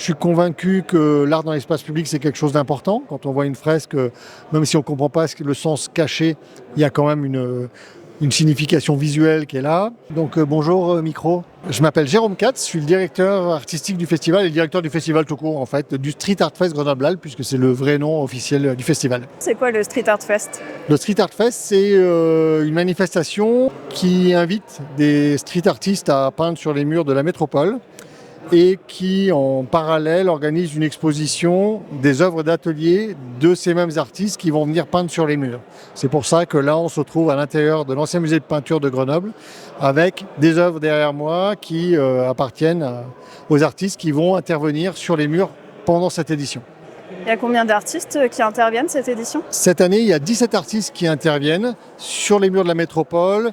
Je suis convaincu que l'art dans l'espace public, c'est quelque chose d'important. Quand on voit une fresque, même si on ne comprend pas le sens caché, il y a quand même une signification visuelle qui est là. Donc bonjour micro. Je m'appelle Jérôme Katz, je suis le directeur artistique du festival et le directeur du festival tout court en fait, du Street Art Fest Grenoble-Alpes, puisque c'est le vrai nom officiel du festival. C'est quoi le Street Art Fest? Le Street Art Fest, c'est une manifestation qui invite des street artistes à peindre sur les murs de la métropole et qui, en parallèle, organise une exposition des œuvres d'atelier de ces mêmes artistes qui vont venir peindre sur les murs. C'est pour ça que là, on se trouve à l'intérieur de l'ancien musée de peinture de Grenoble, avec des œuvres derrière moi qui appartiennent aux artistes qui vont intervenir sur les murs pendant cette édition. Il y a combien d'artistes qui interviennent cette édition? Cette année, il y a 17 artistes qui interviennent sur les murs de la métropole,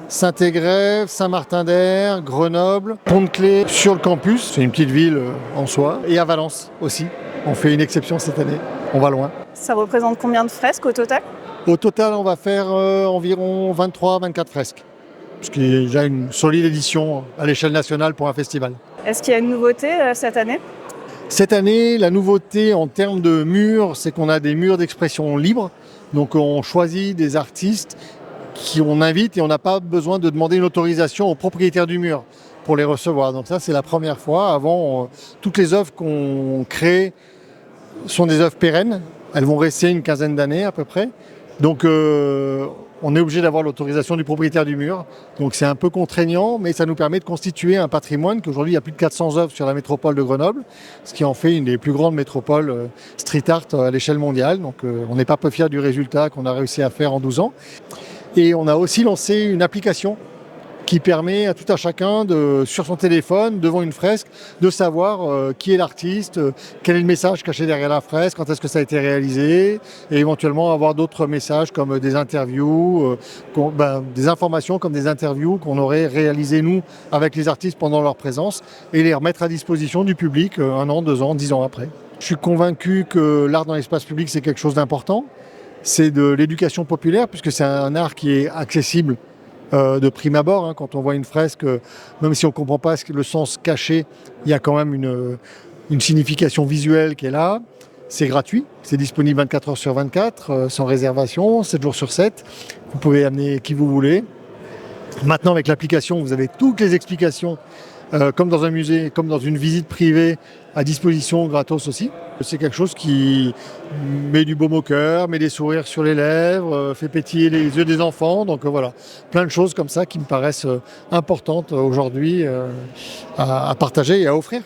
Saint-Égrève, Saint-Martin-d'Air, Grenoble, Pont-de-Clé, sur le campus, c'est une petite ville en soi, et à Valence aussi. On fait une exception cette année, on va loin. Ça représente combien de fresques au total? Au total, on va faire environ 23-24 fresques, ce qui est déjà une solide édition à l'échelle nationale pour un festival. Est-ce qu'il y a une nouveauté cette année? Cette année, la nouveauté en termes de murs, c'est qu'on a des murs d'expression libre. Donc on choisit des artistes qu'on invite et on n'a pas besoin de demander une autorisation au propriétaire du mur pour les recevoir. Donc ça, c'est la première fois. Avant, toutes les œuvres qu'on crée sont des œuvres pérennes. Elles vont rester une quinzaine d'années à peu près. Donc on est obligé d'avoir l'autorisation du propriétaire du mur. Donc c'est un peu contraignant, mais ça nous permet de constituer un patrimoine qu'aujourd'hui, il y a plus de 400 œuvres sur la métropole de Grenoble, ce qui en fait une des plus grandes métropoles street art à l'échelle mondiale. Donc on n'est pas peu fiers du résultat qu'on a réussi à faire en 12 ans. Et on a aussi lancé une application qui permet à tout à chacun, sur son téléphone, devant une fresque, de savoir qui est l'artiste, quel est le message caché derrière la fresque, quand est-ce que ça a été réalisé, et éventuellement avoir d'autres messages comme des interviews, des informations comme des interviews qu'on aurait réalisées nous avec les artistes pendant leur présence, et les remettre à disposition du public 1 an, 2 ans, 10 ans après. Je suis convaincu que l'art dans l'espace public, c'est quelque chose d'important. C'est de l'éducation populaire, puisque c'est un art qui est accessible de prime abord. Quand on voit une fresque, même si on ne comprend pas le sens caché, il y a quand même une signification visuelle qui est là. C'est gratuit, c'est disponible 24 heures sur 24, sans réservation, 7 jours sur 7. Vous pouvez amener qui vous voulez. Maintenant, avec l'application, vous avez toutes les explications, comme dans un musée, comme dans une visite privée, à disposition gratos aussi. C'est quelque chose qui met du baume au cœur, met des sourires sur les lèvres, fait pétiller les yeux des enfants. Donc voilà, plein de choses comme ça qui me paraissent importantes aujourd'hui à partager et à offrir.